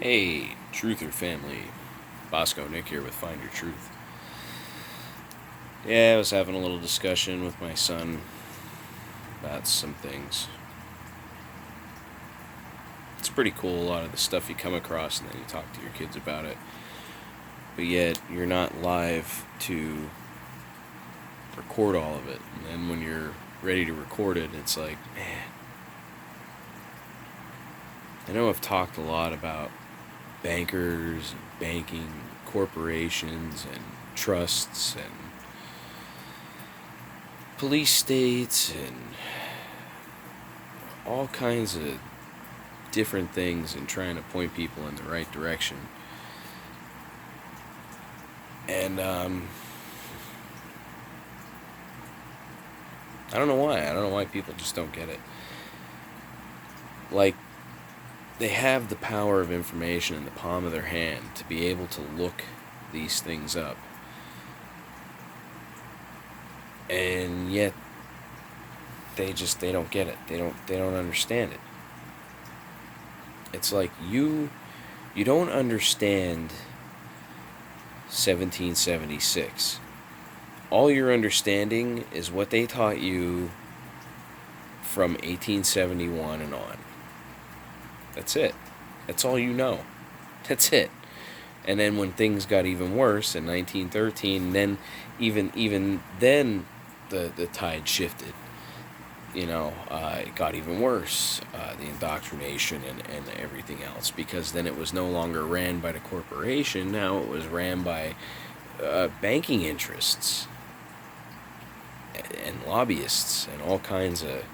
Hey, Truther family. Bosco Nick here with Find Your Truth. Yeah, I was having a little discussion with my son about some things. It's pretty cool, a lot of the stuff you come across, and then you talk to your kids about it. But yet, you're not live to record all of it. And then when you're ready to record it, it's like, man. I know I've talked a lot about bankers and banking, corporations and trusts and police states and all kinds of different things and trying to point people in the right direction. And I don't know why. I don't know why people just don't get it. Like, they have the power of information in the palm of their hand to be able to look these things up. And yet they don't get it. They don't understand it. It's like you don't understand 1776. All you're understanding is what they taught you from 1871 and on. That's it. That's all you know. That's it. And then when things got even worse in 1913, then even then the tide shifted. It got even worse, the indoctrination and everything else, because then it was no longer ran by the corporation. Now it was ran by banking interests and lobbyists and all kinds of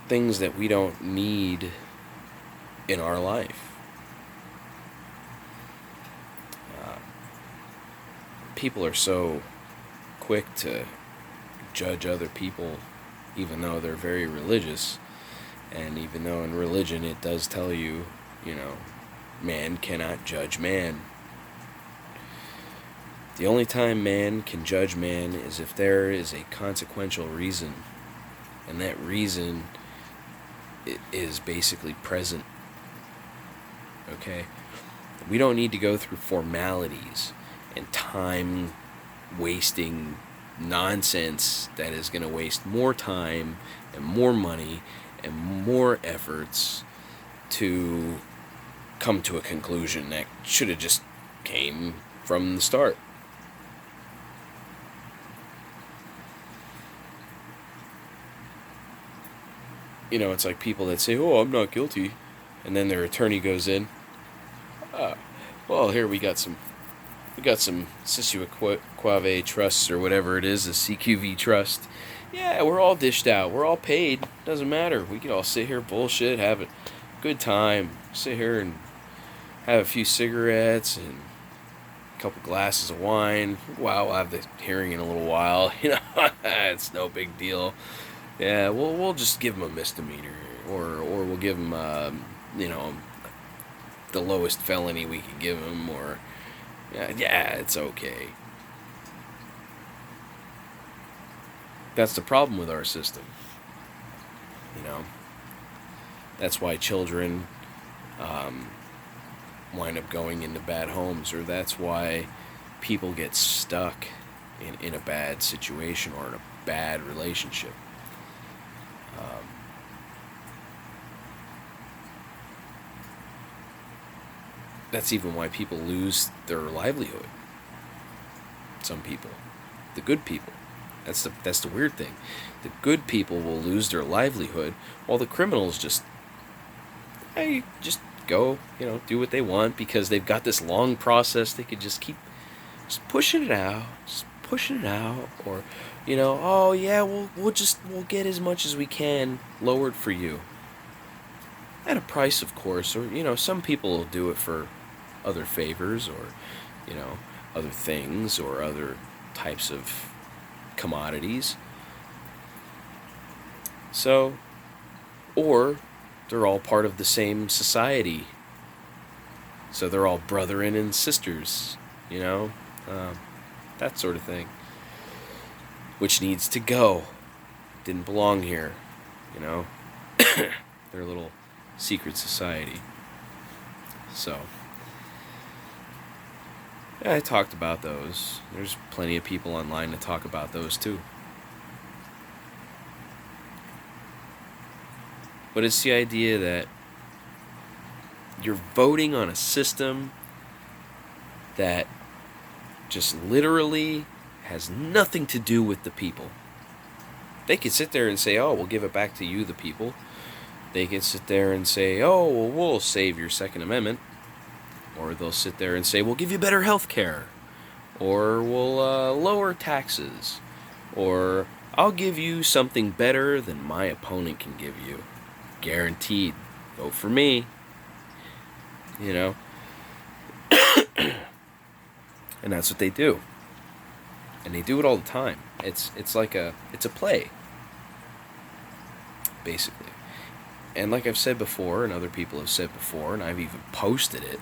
things that we don't need in our life. People are so quick to judge other people, even though they're very religious, and even though in religion it does tell you, man cannot judge man. The only time man can judge man is if there is a consequential reason, and that reason is basically present. Okay? We don't need to go through formalities and time wasting nonsense that is going to waste more time and more money and more efforts to come to a conclusion that should have just came from the start. It's like people that say, "Oh, I'm not guilty," and then their attorney goes in. Well, here we got some Sisua Quave trusts or whatever it is, a CQV trust. Yeah, we're all dished out. We're all paid. Doesn't matter. We can all sit here, bullshit, have a good time. Sit here and have a few cigarettes and a couple glasses of wine. Wow, I'll have the hearing in a little while. It's no big deal. Yeah, we'll just give them a misdemeanor, or we'll give them, the lowest felony we can give them, or yeah, it's okay. That's the problem with our system. That's why children wind up going into bad homes, or that's why people get stuck in a bad situation or in a bad relationship. That's even why people lose their livelihood. Some people, the good people, that's the weird thing. The good people will lose their livelihood, while the criminals just go, do what they want, because they've got this long process. They could just keep just pushing it out, or oh yeah, we'll get as much as we can lowered for you, at a price, of course. Or some people will do it for other favors, or other things, or other types of commodities. So, or they're all part of the same society, so they're all brethren and sisters, that sort of thing, which needs to go. Didn't belong here. They're little secret society. So, yeah, I talked about those. There's plenty of people online to talk about those too. But it's the idea that you're voting on a system that just literally has nothing to do with the people. They could sit there and say, oh, we'll give it back to you, the people. They could sit there and say, oh, well, we'll save your Second Amendment. Or they'll sit there and say, we'll give you better health care. Or we'll lower taxes. Or I'll give you something better than my opponent can give you. Guaranteed. Vote for me. You know? And that's what they do. And they do it all the time. It's a play, basically. And like I've said before, and other people have said before, and I've even posted it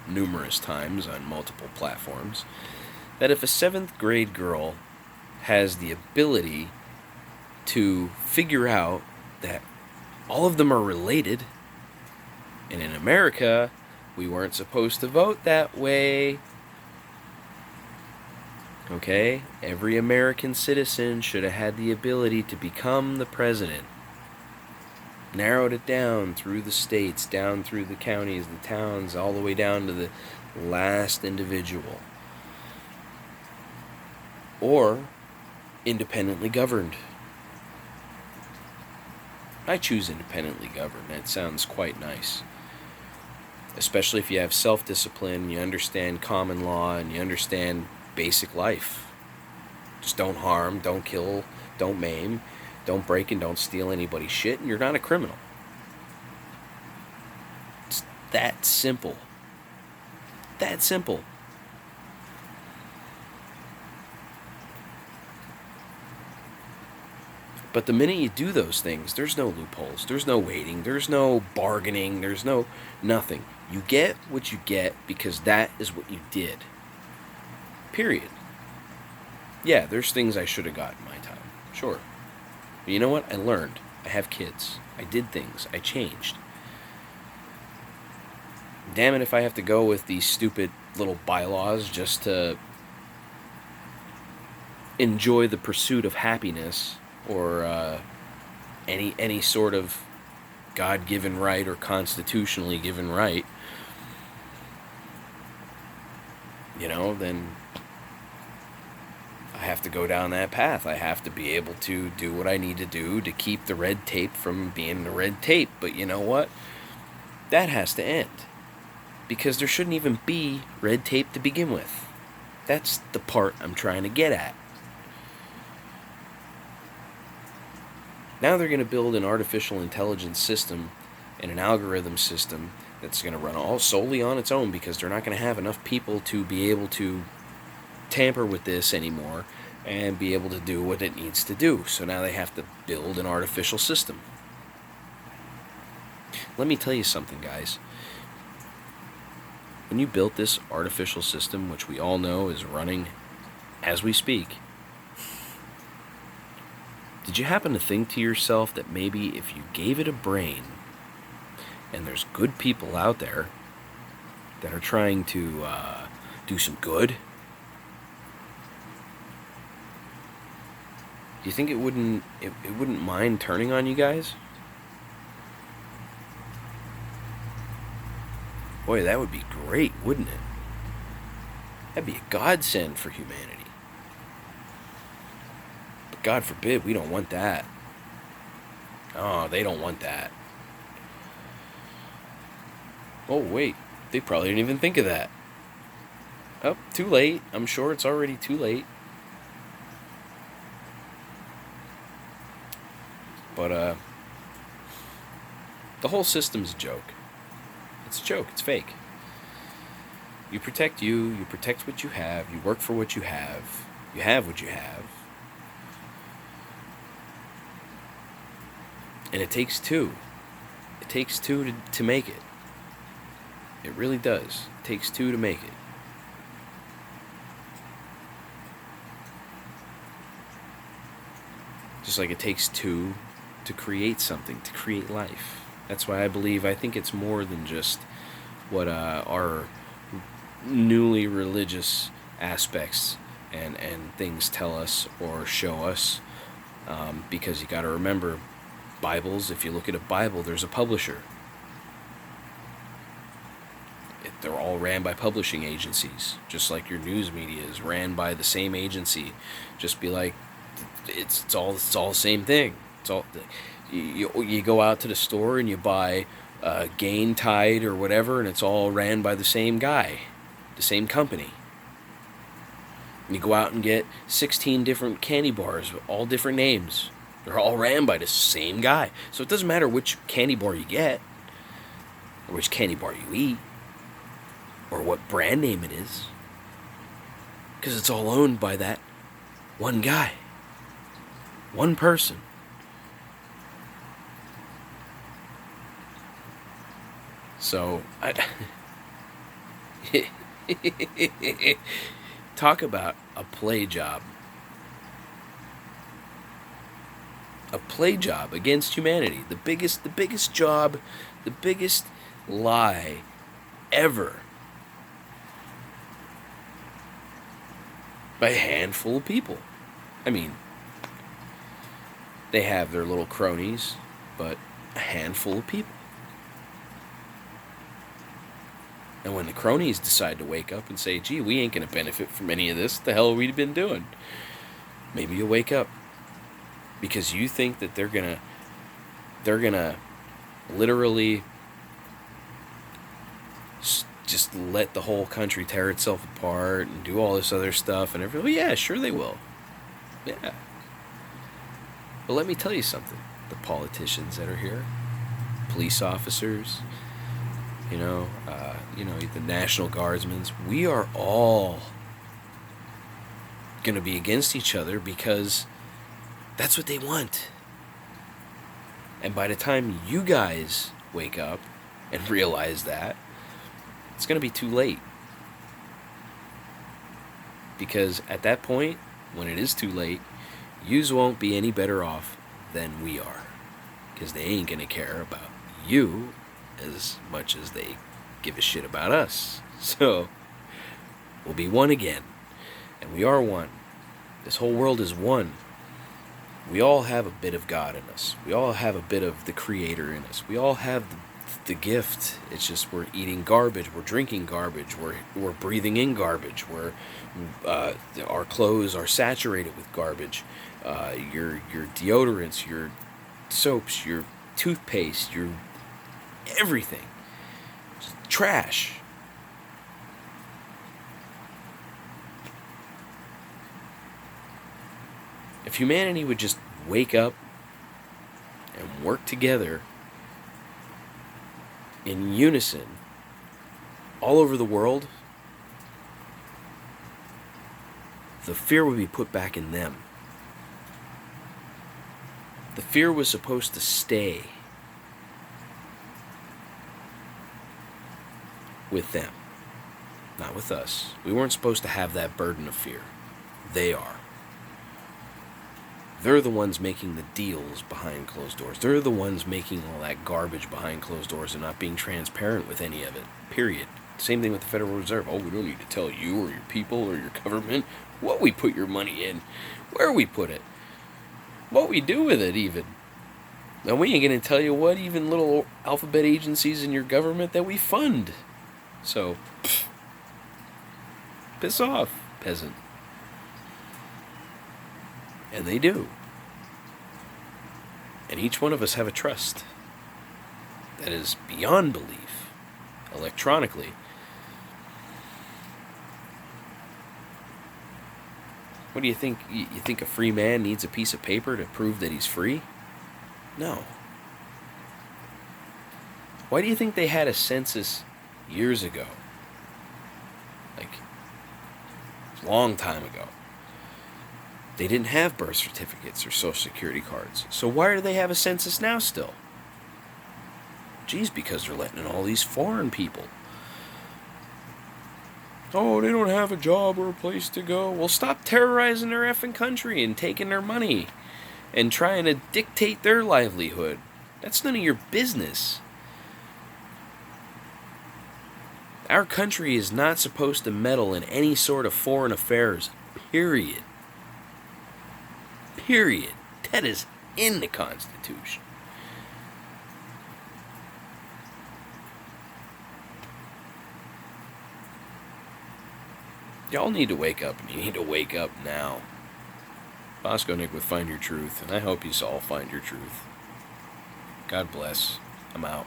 numerous times on multiple platforms, that if a 7th grade girl has the ability to figure out that all of them are related, and in America, we weren't supposed to vote that way. Okay? Every American citizen should have had the ability to become the president. Narrowed it down through the states, down through the counties, the towns, all the way down to the last individual. Or independently governed. I choose independently governed. That sounds quite nice. Especially if you have self-discipline, you understand common law, and you understand basic life. Just don't harm, don't kill, don't maim, don't break and don't steal anybody's shit, and you're not a criminal. It's that simple. That simple. But the minute you do those things, there's no loopholes, there's no waiting, there's no bargaining, there's no nothing. You get what you get because that is what you did. Period. Yeah, there's things I should have got in my time. Sure. But you know what? I learned. I have kids. I did things. I changed. Damn it if I have to go with these stupid little bylaws just to enjoy the pursuit of happiness or any sort of God-given right or constitutionally given right. You know, then I have to go down that path. I have to be able to do what I need to do to keep the red tape from being the red tape. But you know what? That has to end. Because there shouldn't even be red tape to begin with. That's the part I'm trying to get at. Now they're going to build an artificial intelligence system and an algorithm system that's going to run all solely on its own because they're not going to have enough people to be able to tamper with this anymore and be able to do what it needs to do. So now they have to build an artificial system. Let me tell you something, guys. When you built this artificial system, which we all know is running as we speak, did you happen to think to yourself that maybe if you gave it a brain, and there's good people out there that are trying to do some good, do you think it wouldn't mind turning on you guys? Boy, that would be great, wouldn't it? That'd be a godsend for humanity. But God forbid, we don't want that. Oh, they don't want that. Oh, wait. They probably didn't even think of that. Oh, too late. I'm sure it's already too late. But, the whole system's a joke. It's a joke. It's fake. You protect you protect what you have, you work for what you have what you have. And it takes two. It takes two to make it. It really does. It takes two to make it. Just like it takes two to create something, to create life. That's why I think it's more than just what our newly religious aspects and things tell us or show us. Because you got to remember, Bibles, if you look at a Bible, there's a publisher. They're all ran by publishing agencies, just like your news media is ran by the same agency. Just be like, it's all the same thing. It's all you go out to the store and you buy Gain, Tide, or whatever, and it's all ran by the same guy, the same company. And you go out and get 16 different candy bars with all different names. They're all ran by the same guy. So it doesn't matter which candy bar you get, or which candy bar you eat, or what brand name it is, because it's all owned by that one guy, one person. So, talk about a play job. A play job against humanity. The biggest job, the biggest lie ever. By a handful of people. I mean, they have their little cronies, but a handful of people. And when the cronies decide to wake up and say, gee, we ain't going to benefit from any of this, what the hell have we been doing? Maybe you'll wake up. Because you think that they're gonna literally just let the whole country tear itself apart and do all this other stuff and everything. Well, yeah, sure they will. Yeah. But let me tell you something. The politicians that are here, police officers, the National Guardsmen, we are all going to be against each other because that's what they want. And by the time you guys wake up and realize that, it's going to be too late. Because at that point, when it is too late, yous won't be any better off than we are. Because they ain't going to care about you as much as they give a shit about us. So, we'll be one again. And we are one. This whole world is one. We all have a bit of God in us. We all have a bit of the Creator in us. We all have the gift. It's just we're eating garbage. We're drinking garbage. We're breathing in garbage. Our clothes are saturated with garbage. Your deodorants, your soaps, your toothpaste, your everything. Just trash. If humanity would just wake up and work together in unison all over the world, the fear would be put back in them. The fear was supposed to stay with them, not with us. We weren't supposed to have that burden of fear. They are. They're the ones making the deals behind closed doors. They're the ones making all that garbage behind closed doors and not being transparent with any of it. Period. Same thing with the Federal Reserve. Oh, we don't need to tell you or your people or your government what we put your money in, where we put it, what we do with it even. Now, we ain't going to tell you what even little alphabet agencies in your government that we fund. So, piss off, peasant. And they do. And each one of us have a trust that is beyond belief, electronically. What do you think? You think a free man needs a piece of paper to prove that he's free? No. Why do you think they had a census years ago? Like, a long time ago. They didn't have birth certificates or social security cards. So why do they have a census now still? Geez, because they're letting in all these foreign people. Oh, they don't have a job or a place to go. Well, stop terrorizing their effing country and taking their money and trying to dictate their livelihood. That's none of your business. Our country is not supposed to meddle in any sort of foreign affairs. Period. Period. That is in the Constitution. Y'all need to wake up, and you need to wake up now. Bosco Nick with Find Your Truth, and I hope you all find your truth. God bless. I'm out.